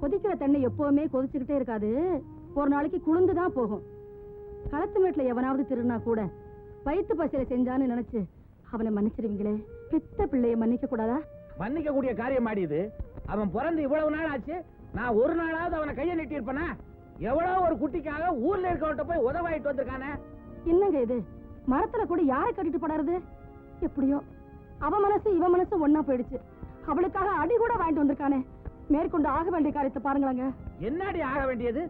கொதிக்கிற தண்ணி எப்பவுமே கொதிச்சுக்கிட்டே இருக்காது, ஒரு நாளைக்கு குளிர்ந்துதான் போகும். களத்து மேட்டுல எவனாவது திருடினா கூட வயிற்று பசியில செஞ்சான்னு நினைச்சு அவனை மன்னிச்சிருவீங்களே? பெத்த பிள்ளைய மன்னிக்க கூடாதா? மன்னிக்க கூடிய காரியம் ஆடியது. அவன் பிறந்து இவ்வளவு நாள் ஆச்சு, நான் ஒரு நாளாவது அவனை கையை நீட்டி இருப்பேனா? எவ்வளவு ஒரு குட்டிக்காக ஊர்ல இருக்கவன்ட்ட போய் உதவாயிட்டு வந்திருக்கானே. என்னங்க இது, மரத்துல கூட யாரை கட்டிட்டு போடாது? எப்படியோ அவ மனசு இவ மனசு ஒன்னா போயிடுச்சு. அவளுக்காக அடி கூட வாங்கிட்டு வந்திருக்கானே. மேற்கொண்டு ஆக வேண்டிய காரியத்தை பாருங்களாங்க. என்னடி ஆக வேண்டியது?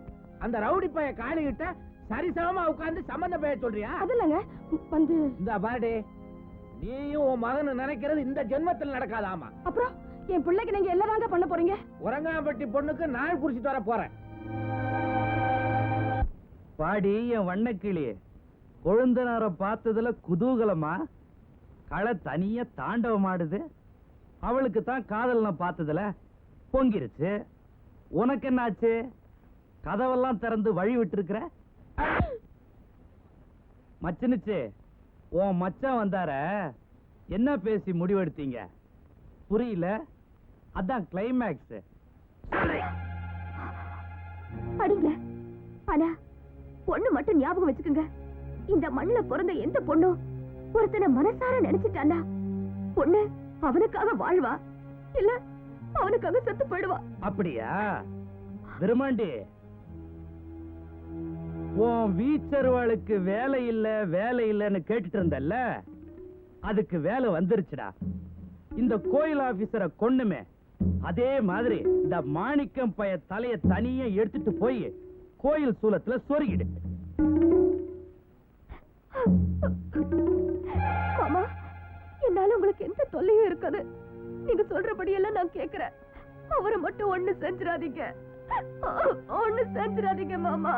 அந்த ரவுடி பைய காலிகிட்ட சரிசமமா உட்கார்ந்து சம்பந்தம் பேச சொல்றியா? அது இல்லங்க, வந்து இந்த பாருடே, நீயும் உன் மகனு நினைக்கிறது இந்த ஜென்மத்தில் நடக்காதாமா. அப்புறம் என் பிள்ளைக்கு நீங்க எல்லாதாங்க பண்ண போறீங்க? உரங்காம்பட்டி பொண்ணுக்கு நாள் குறிச்சிட்டு வர போறேன். பாடி என் வண்ணக்கிளி, கொழுந்தனார பார்த்ததுல குதூகலமா களை தனியா தாண்டவம் ஆடுது. அவளுக்கு தான் காதல் நான் பார்த்ததுல பொங்கிருச்சு. உனக்கு என்னாச்சு? கதவெல்லாம் திறந்து வழி விட்டு இருக்கிற. மச்சனுச்சு, உன் மச்சான் வந்தார, என்ன பேசி முடிவெடுத்தீங்க? புரியல, அதான் கிளைமேக்ஸ். அடிங்க. ஆனா பொண்ணு மட்டும் ஞாபகம் வச்சுக்கோங்க, இந்த மண்ணுல பிறந்த எந்த பொண்ணும் ஒருத்தனை மனசார நினைச்சிட்டானா பொண்ணு அவனுக்காக வாழ்வா, இல்ல அவனுக்காக செத்து போயிடுவா. அப்படியா? விருமாண்டி, உன் வீச்சருவாளுக்கு வேலை இல்ல வேலை இல்லன்னு கேட்டுட்டு இருந்தல்ல, அதுக்கு வேலை வந்துருச்சுடா. இந்த கோயில் ஆபீசரை கொன்னுமே, அதே மாதிரி இந்த மாணிக்கம் பைய தலைய தனியா எடுத்துட்டு போய் கோயில் சூலத்துல சொருகிடு. மாமா, என்னால உங்களுக்கு எந்த தொல்லையும் இருக்காது. நீங்க சொல்றபடியெல்லாம் நான் கேக்குறேன். அவரை மட்டும் ஒண்ணு செஞ்சிடாதீங்க, ஒண்ணு செஞ்சிடாதீங்க மாமா.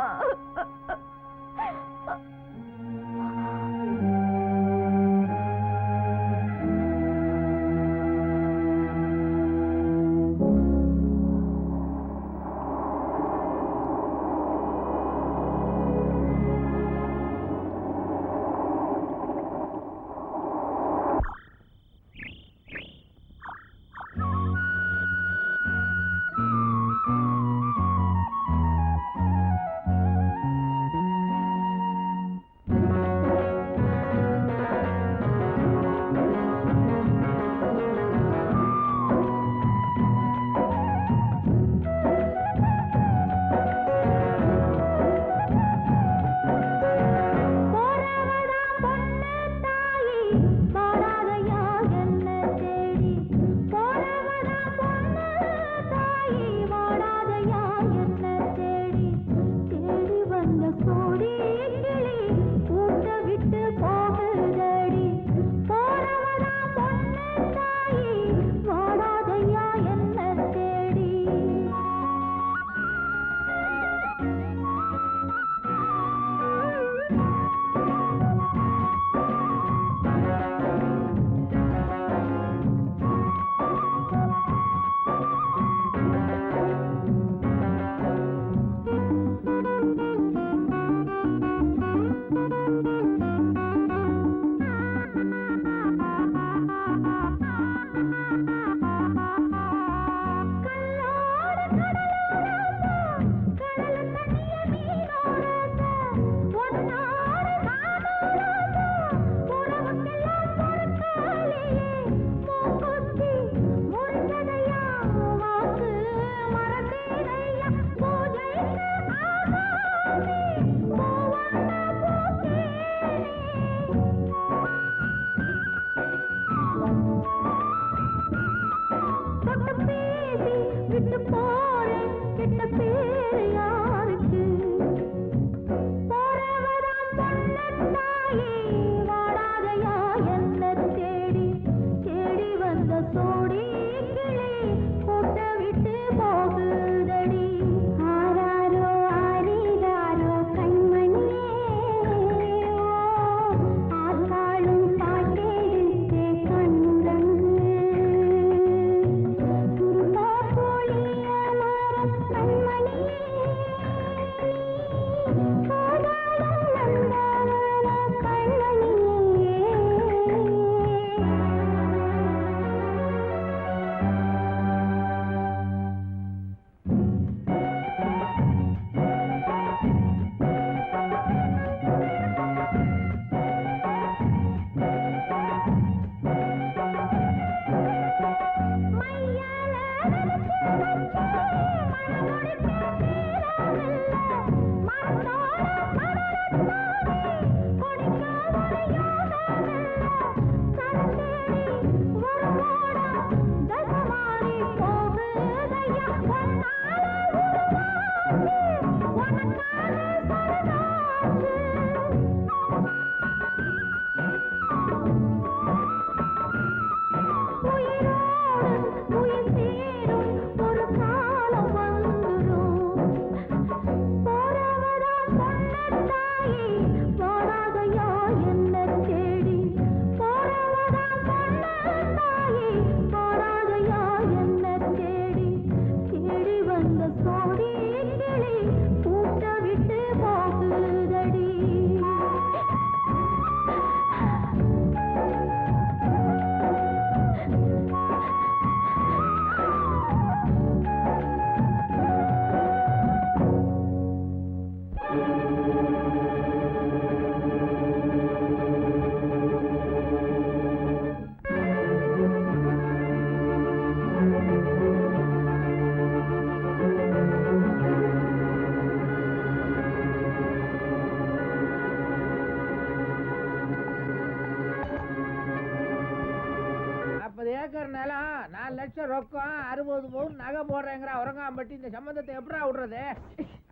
4 லட்சம் ரொக்கம் 60 பவுன் நகை போடுறேங்கிற உறங்காம்பட்டி இந்த சம்பந்தத்தை எப்படா விடுறது?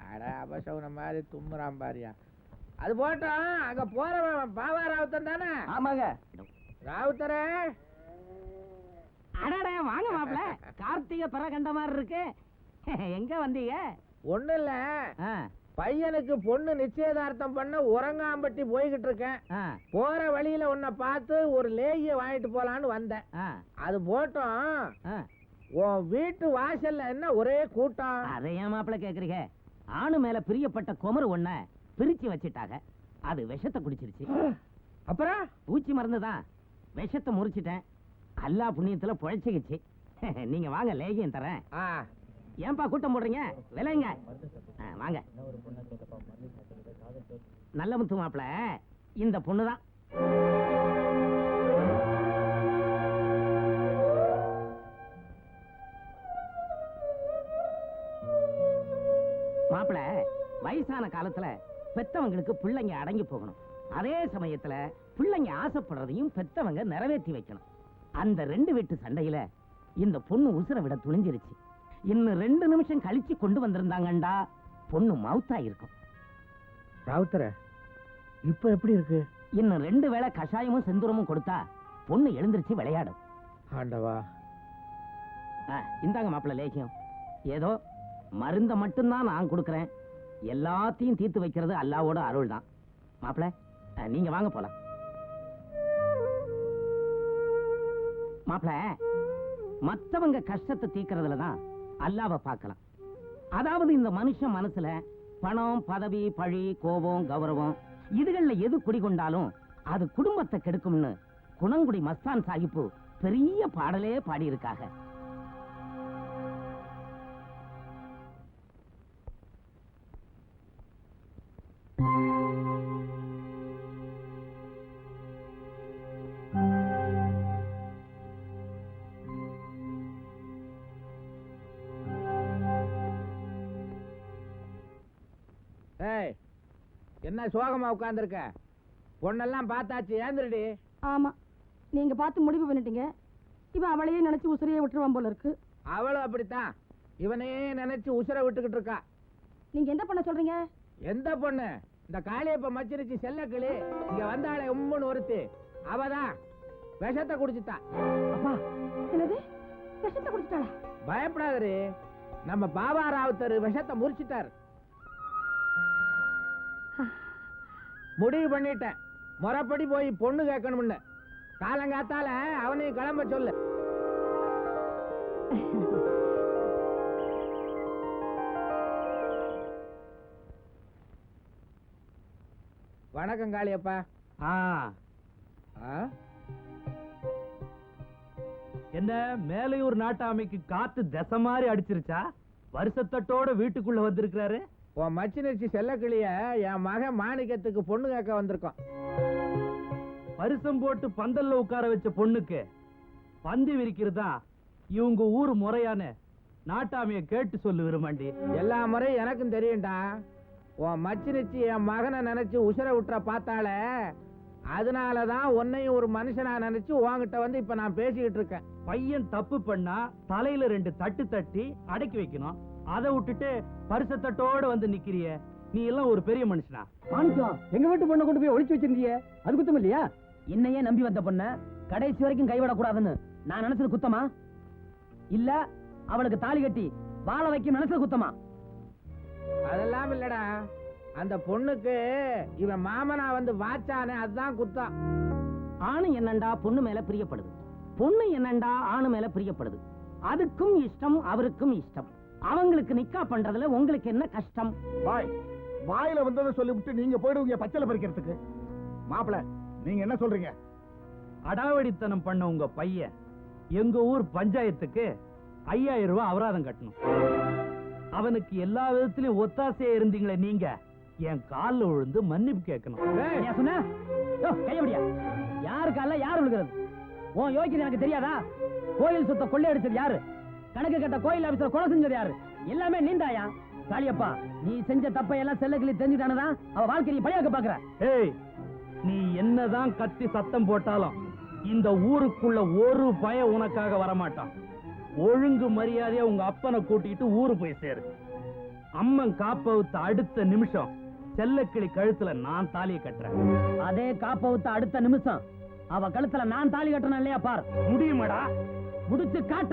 அட அபசகுன மாதிரி தும்முறான் பாரியா. அது போட்டோம், அங்க போறவன் பாவா ராவுத்தன் தானே? ஆமாங்க. ராவுத்தரே, அடடே வாங்க மாப்ள. கார்த்திகை பிற கண்ட மாதிரி இருக்கு. எங்க வந்தீங்க? ஒண்ணு இல்ல, பையனுக்கு பொண்ணு நிச்சயதார்த்தம் பண்ண உறங்காம்பட்டி போய்கிட்டு இருக்கேன். போற வழியில உன்னை பார்த்து ஒரு லேகிய வாங்கிட்டு போலான்னு வந்தேன். அது போட்டோம், உன் வீட்டு வாசல்ல என்ன ஒரே கூட்டம். அதை ஏன் மாப்பிள கேக்குறீங்க? ஆணு மேல பிரியப்பட்ட குமரு ஒண்ண பிரிச்சு வச்சிட்டாங்க. அது விஷத்தை குடிச்சிருச்சு. அப்புறம் பூச்சி மருந்துதான். விஷத்தை முறிச்சிட்டேன். அல்லா புண்ணியத்துல பொழைச்சிக்கிச்சு. நீங்க வாங்க, லேகியம் தரேன். ஏன்பா கூட்டம் போடுறீங்க? விலைங்க. வாங்க. நல்ல முத்து மாப்பிள, இந்த பொண்ணுதான். மாப்பிள, வயசான காலத்துல பெத்தவங்களுக்கு பிள்ளைங்க அடங்கி போகணும். அதே சமயத்துல பிள்ளைங்க ஆசைப்படுறதையும் பெத்தவங்க நிறைவேற்றி வைக்கணும். அந்த 2 வீட்டு சண்டையில இந்த பொண்ணு உசுர விட துணிஞ்சிருச்சு. இன்னும் 2 நிமிஷம் கழிச்சு கொண்டு வந்திருந்தாங்கண்டா பொண்ணு மவுத்தா இருக்கும். ராவுத்தர, இப்ப எப்படி இருக்கு? இன்னும் 2 வேளை கஷாயமும் செந்தூரமும் கொடுத்தா பொண்ணு எழுந்திருச்சு விளையாடும். ஆண்டவா. இந்தாங்க மாப்பிள்ள லேகியம். ஏதோ மருந்த மட்டும்தான் நான் கொடுக்கறேன். எல்லாத்தையும் தீர்த்து வைக்கிறது அல்லாவோட அருள் தான். மாப்பிள்ள, நீங்க வாங்க போலாம். மாப்பிள்ள, மத்தவங்க கஷ்டத்தை தீர்க்கறதுல தான் அல்லாவை பார்க்கலாம். அதாவது இந்த மனுஷன் மனசுல பணம், பதவி, பழி, கோபம், கௌரவம் இதுகள்ல எது குடிகொண்டாலும் அது குடும்பத்தை கெடுக்கும்னு குணங்குடி மஸ்தான் சாஹிப்பு பெரிய பாடலே பாடியிருக்காங்க. என்ன சோகமா உட்கார்ந்துருக்க? பொண்ணெல்லாம் பார்த்தாச்சு, ஏந்திரடி. ஆமா, நீங்க பார்த்து முடிவு பண்ணிட்டீங்க. இவன் அவளையே நினைச்சு உசுரையே விட்டுருவான் போல இருக்கு. அவளும் அப்படித்தான், இவனையே நினைச்சு உசுரை விட்டுக்கிட்டு இருக்கா. நீங்க எந்த பொண்ண சொல்றீங்க? எந்த பொண்ணு? இந்த காளியப்ப மச்சிருச்சு செல்லக்கிளி இங்க வந்தாளே உம்முன்னு ஒருத்தி, அவதான் விஷத்தை குடிச்சுட்டா. அப்பா, என்னது விஷத்தை குடிச்சிட்டாளா? பயப்படாதே, நம்ம பாபா ராவுத்தர் விஷத்தை முறிச்சிட்டார். முடிவு பண்ணிட்டேன், முறைப்படி போய் பொண்ணு கேட்கணும்னு. காலங்காத்தால அவனையும் கிளம்ப சொல்லு. வணக்கம் காளியப்பா. என்ன மேலையூர் நாட்டாமைக்கு காத்து தசை மாதிரி அடிச்சிருச்சா? வருஷத்தட்டோட வீட்டுக்குள்ள வந்திருக்கிறாரு. உன் மச்சினிச்சு செல்லக்கிளிய என் மகன் மாணிக்கத்துக்கு பொண்ணு கேட்க வந்திருக்கோம். பரிசம் போட்டு பந்தல்ல உட்கார வச்ச பொண்ணுக்கு பந்தி விரிக்கிறதா இவங்க ஊர் முறையான நாட்டாமைய கேட்டு சொல்லு விரும்பாண்டி. எல்லா முறையும் எனக்கும் தெரியும்டா. உன் மச்சினிச்சு என் மகனை நினைச்சு உசுர விட்டுற பார்த்தால, அதனாலதான் உன்னையும் ஒரு மனுஷனா நினைச்சு உன்கிட்ட வந்து இப்ப நான் பேசிக்கிட்டு இருக்கேன். பையன் தப்பு பண்ணா தலையில 2 தட்டு தட்டி அடக்கி வைக்கணும். அதை விட்டுட்டு பரிசத்தட்டோட வந்து நிக்கிறிய, நீ எல்லாம் ஒரு பெரிய மனுஷனா? மாணிக்கம், எங்க வீட்டு பொண்ணை கொண்டு போய் ஒளிச்சு வச்சிருந்தீங்க, அது குத்தம் இல்லையா? என்னையே நம்பி வந்த பொண்ண கடைசி வரைக்கும் கைவிடக்கூடாதுன்னு நான் நினைச்சது குத்தமா? இல்ல அவளுக்கு தாலி கட்டி வாழ வைக்க நினைச்சது குத்தமா? அதெல்லாம் இல்லடா, அந்த பொண்ணுக்கு இவன் மாமனா வந்து வாச்சானே, அதுதான் குத்தம். ஆணு என்னண்டா பொண்ணு மேல பிரியப்படுது, பொண்ணு என்னண்டா ஆணு மேல பிரியப்படுது. அதுக்கும் இஷ்டம், அவருக்கும் இஷ்டம். அவங்களுக்கு நிக்கா பண்றதுல உங்களுக்கு என்ன கஷ்டம்? வாயில வந்ததை சொல்லிவிட்டு நீங்க போயிடுவீங்க பச்சளை பறிக்கிறதுக்கு. மாப்பிள, நீங்க என்ன சொல்றீங்க? அடாவடித்தனம் பண்ண உங்க பையன் எங்க ஊர் பஞ்சாயத்துக்கு 5000 ரூபாய் அபராதம் கட்டணும். அவனுக்கு எல்லா விதத்திலும் ஒத்தாசையா இருந்தீங்களே நீங்க, என் காலில் விழுந்து மன்னிப்பு கேட்கணும். கையபடியா? யாரு கால யாரு விழுகிறது? உன் யோகியது எனக்கு தெரியாதா? கோயில் சொத்தை கொள்ளையடிச்சது யாரு? கணக்கு கட்ட கோயில் ஆபீசர் கொலை செஞ்சது யாரு? எல்லாமே நீந்தாயா? காளியப்பா, நீ செஞ்ச தப்பை எல்லாம் செல்லக்கிளி தெரிஞ்சுட்டானதான் அவ வாழ்க்கையை பழியாக்க பாக்குற. ஏய், நீ என்னதான் கத்தி சத்தம் போட்டாலும் இந்த ஊருக்குள்ள ஒரு பய உனக்காக வரமாட்டான். ஒழுங்கு மரியாதையா உங்க அப்பனை கூட்டிட்டு ஊரு போய் சேரு. அம்மன் காப்பவுத்த அடுத்த நிமிஷம் செல்லக்கிளி கழுத்துல நான் தாலியை கட்டுறேன். அதே காப்பவுத்த அடுத்த நிமிஷம் அவ கழுத்துல நான் தாலி கட்டணும் இல்லையா பார். முடியுமாடா? முடிச்சு காட்டு.